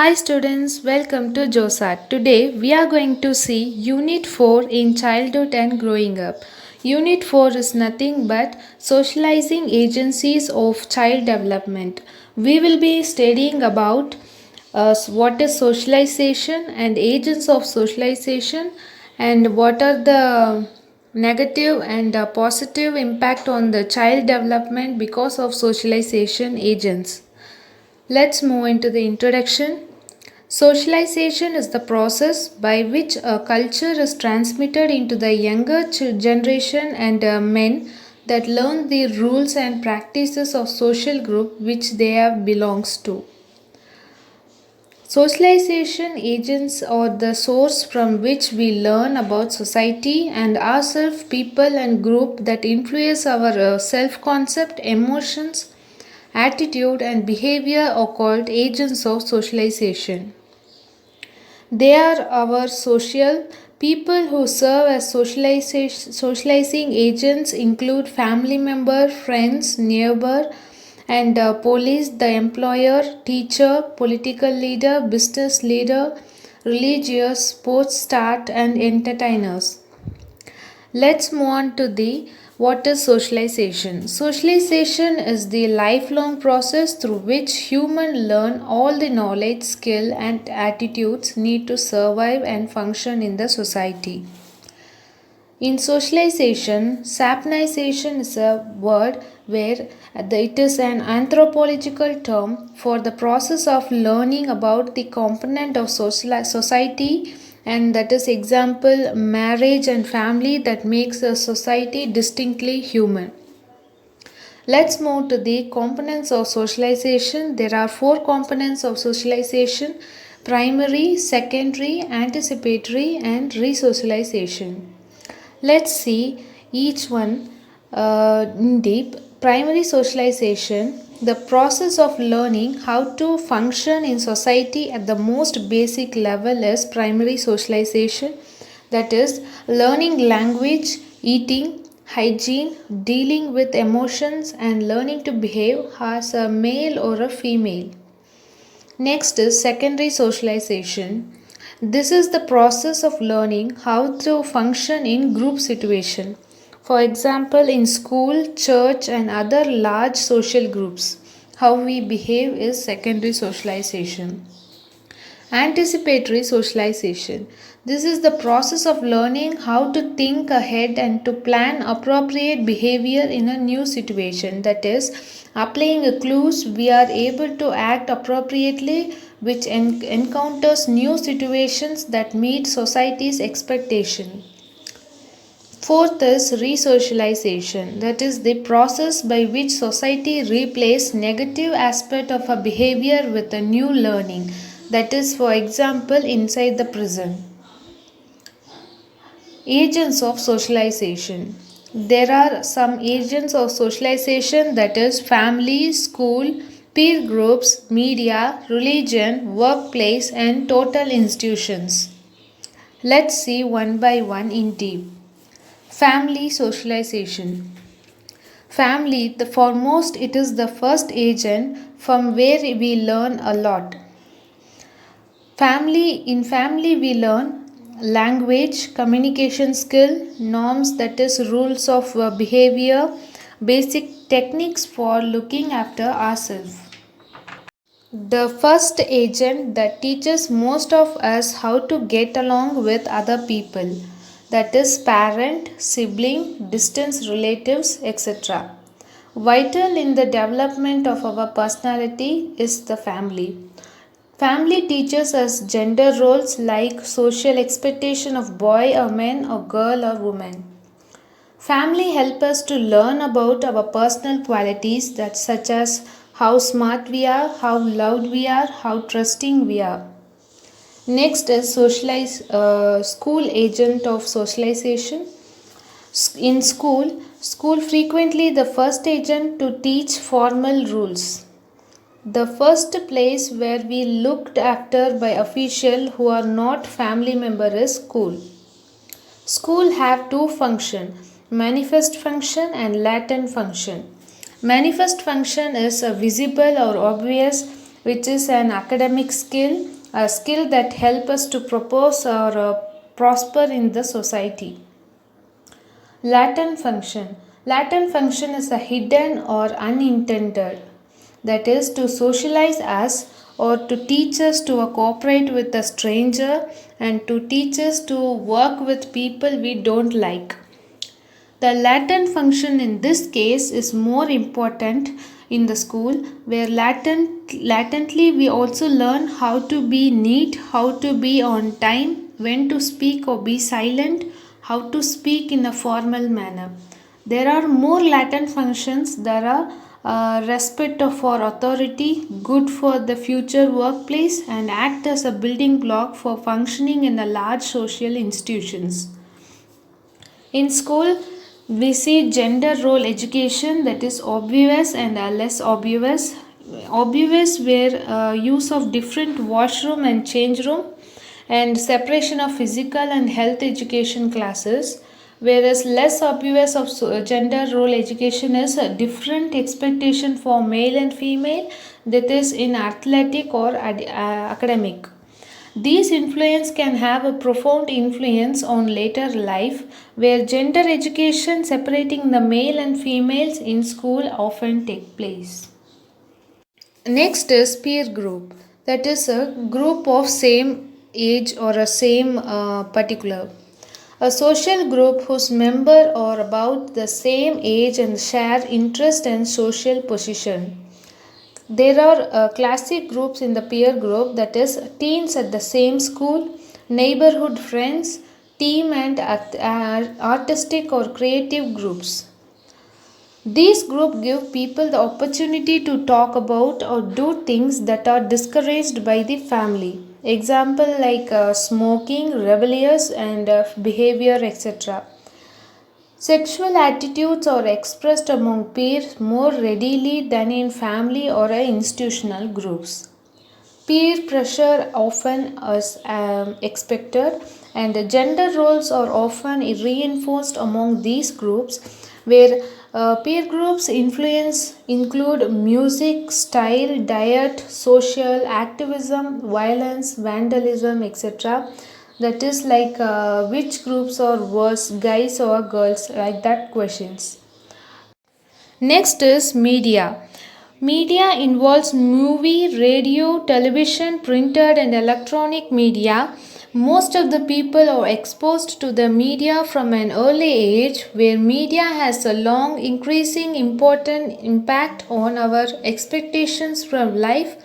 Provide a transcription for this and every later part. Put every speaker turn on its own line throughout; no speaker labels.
Hi students, welcome to JOSAT. Today we are going to see Unit 4 in Childhood and Growing Up. Unit 4 is nothing but socializing agencies of child development. We will be studying about what is socialization and agents of socialization and what are the negative and positive impact on the child development because of socialization agents. Let's move into the introduction. Socialization is the process by which a culture is transmitted into the younger generation and men that learn the rules and practices of social group which they have belongs to. Socialization agents are the source from which we learn about society and ourselves, people and group that influence our self-concept, emotions, attitude and behavior are called agents of socialization. They are our social people who serve as socializing agents include family member, friends, neighbor, and police, the employer, teacher, political leader, business leader, religious, sports star, and entertainers. Let's move on to the what is socialization. Socialization is the lifelong process through which humans learn all the knowledge, skill and attitudes need to survive and function in the society. In socialization, sapnization is a word where it is an anthropological term for the process of learning about the component of society, and that is example marriage and family that makes a society distinctly human. Let's move to the components of socialization. There are four components of socialization: primary, secondary, anticipatory, and resocialization. Let's see each one in deep. Primary socialization, the process of learning how to function in society at the most basic level, is primary socialization. That is, learning language, eating, hygiene, dealing with emotions, and learning to behave as a male or a female. Next is secondary socialization. This is the process of learning how to function in group situation. For example, in school, church and other large social groups. How we behave is secondary socialization. Anticipatory socialization. This is the process of learning how to think ahead and to plan appropriate behavior in a new situation. That is, applying clues, we are able to act appropriately, which encounters new situations that meet society's expectation. Fourth is resocialization, that is the process by which society replaces negative aspect of a behavior with a new learning. That is, for example, inside the prison. Agents of socialization. There are some agents of socialization, that is family, school, peer groups, media, religion, workplace and total institutions. Let's see one by one in deep. Family socialization. Family, the foremost, it is the first agent from where we learn a lot. In family we learn language, communication skill, norms, that is rules of behavior, basic techniques for looking after ourselves. The first agent that teaches most of us how to get along with other people, that is parent, sibling, distant relatives, etc. Vital in the development of our personality is the family. Family teaches us gender roles like social expectation of boy or man or girl or woman. Family help us to learn about our personal qualities, that such as how smart we are, how loud we are, how trusting we are. Next is school agent of socialization. In school frequently the first agent to teach formal rules. The first place where we looked after by official who are not family member is school. School have two function, manifest function and latent function. Manifest function is a visible or obvious which is an academic skill, a skill that helps us to propose or prosper in the society. Latent function. Latent function is a hidden or unintended, that is, to socialize us or to teach us to cooperate with a stranger and to teach us to work with people we don't like. The latent function in this case is more important in the school, where latently we also learn how to be neat, how to be on time, when to speak or be silent, how to speak in a formal manner. There are more latent functions. There are respect for authority, good for the future workplace, and act as a building block for functioning in a large social institutions. In school, we see gender role education, that is obvious and less obvious. Obvious where use of different washroom and change room and separation of physical and health education classes, whereas less obvious of gender role education is a different expectation for male and female, that is in athletic or academic. These influence can have a profound influence on later life, where gender education separating the male and females in school often take place. Next is peer group, that is a group of same age or a same particular. A social group whose member are about the same age and share interest and social position. There are classic groups in the peer group, that is teens at the same school, neighborhood friends, team and artistic or creative groups. These groups give people the opportunity to talk about or do things that are discouraged by the family. Example like smoking, rebellious and behavior, etc. Sexual attitudes are expressed among peers more readily than in family or institutional groups. Peer pressure often is expected, and gender roles are often reinforced among these groups, where peer groups influence include music, style, diet, social activism, violence, vandalism, etc. That is like which groups are worse, guys or girls, like that questions. Next is media. Media involves movie, radio, television, printed, and electronic media. Most of the people are exposed to the media from an early age, where media has a long increasing important impact on our expectations from life,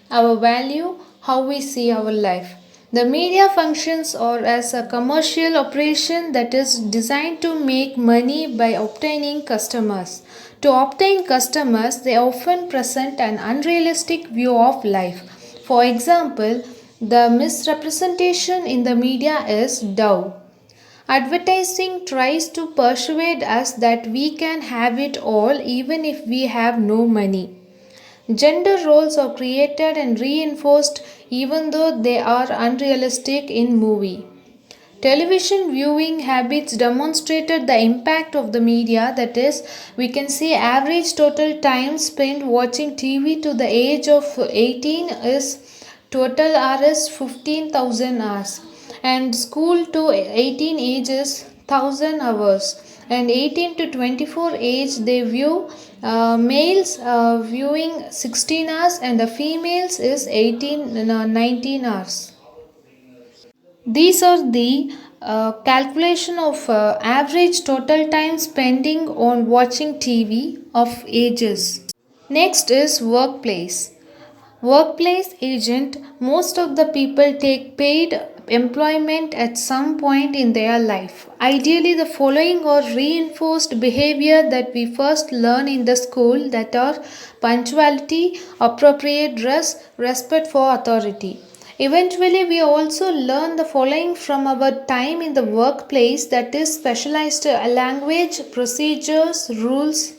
our value, how we see our life. The media functions or as a commercial operation that is designed to make money by obtaining customers. To obtain customers, they often present an unrealistic view of life. For example, the misrepresentation in the media is Dow. Advertising tries to persuade us that we can have it all even if we have no money. Gender roles are created and reinforced even though they are unrealistic in movie. Television viewing habits demonstrated the impact of the media, that is, we can see average total time spent watching TV to the age of 18 is total hours 15,000 hours, and school to 18 ages 1000 hours, and 18 to 24 age they view males viewing 16 hours and the females is 18 19 hours. These are the calculation of average total time spending on watching TV of ages. Next is workplace. Workplace agent, most of the people take paid employment at some point in their life. Ideally, the following are reinforced behavior that we first learn in the school, that are punctuality, appropriate dress, respect for authority. Eventually, we also learn the following from our time in the workplace, that is specialized language, procedures, rules,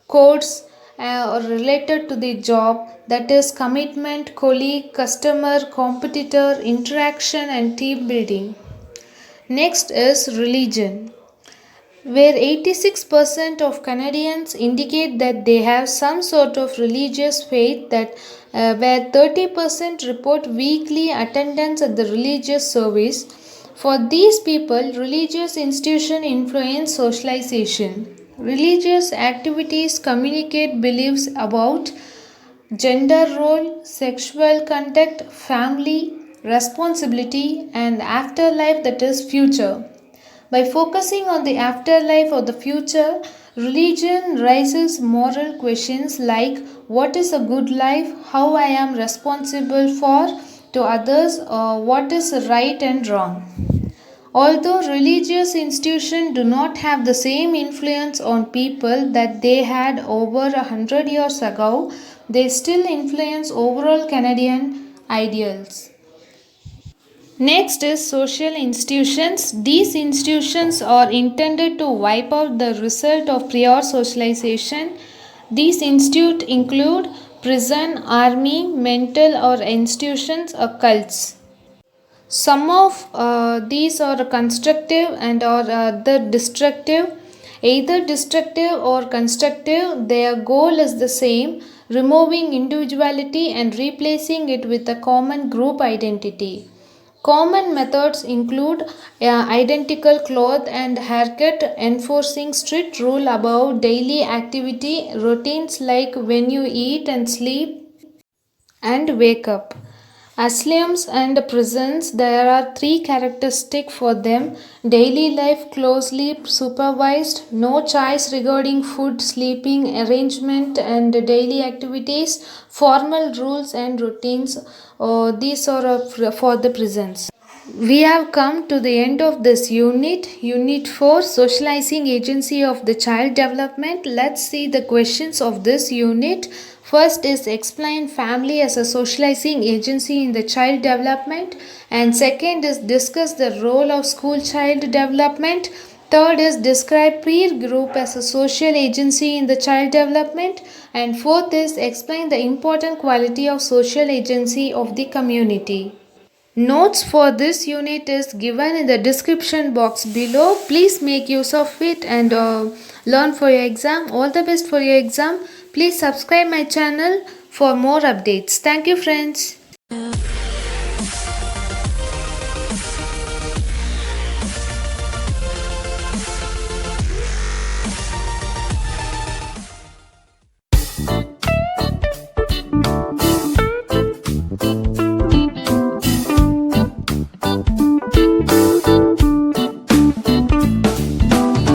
codes related to the job, that is commitment, colleague, customer, competitor, interaction and team building. Next is religion, where 86% of Canadians indicate that they have some sort of religious faith, that where 30% report weekly attendance at the religious service. For these people, religious institution influence socialization. Religious activities communicate beliefs about gender role, sexual contact, family, responsibility, and afterlife, that is, future. By focusing on the afterlife or the future, religion raises moral questions like what is a good life, how I am responsible for to others, or what is right and wrong. Although religious institutions do not have the same influence on people that they had over 100 years ago, they still influence overall Canadian ideals. Next is social institutions. These institutions are intended to wipe out the result of prior socialization. These institutes include prison, army, mental or institutions or cults. Some of these are constructive and are other destructive. Either destructive or constructive, their goal is the same, removing individuality and replacing it with a common group identity. Common methods include identical cloth and haircut, enforcing strict rule about daily activity, routines like when you eat and sleep and wake up. Asylums and prisons, there are three characteristics for them: daily life closely supervised, no choice regarding food, sleeping arrangement, and daily activities, formal rules and routines. These are for the prisons. We have come to the end of this Unit 4, Socializing Agency of the Child Development. Let's see the questions of this unit. First is explain family as a socializing agency in the child development. And second is discuss the role of school child development. Third is describe peer group as a social agency in the child development. And fourth is explain the important quality of social agency of the community. Notes for this unit is given in the description box below. Please make use of it and learn for your exam. All the best for your exam. Please subscribe my channel for more updates. Thank you, friends.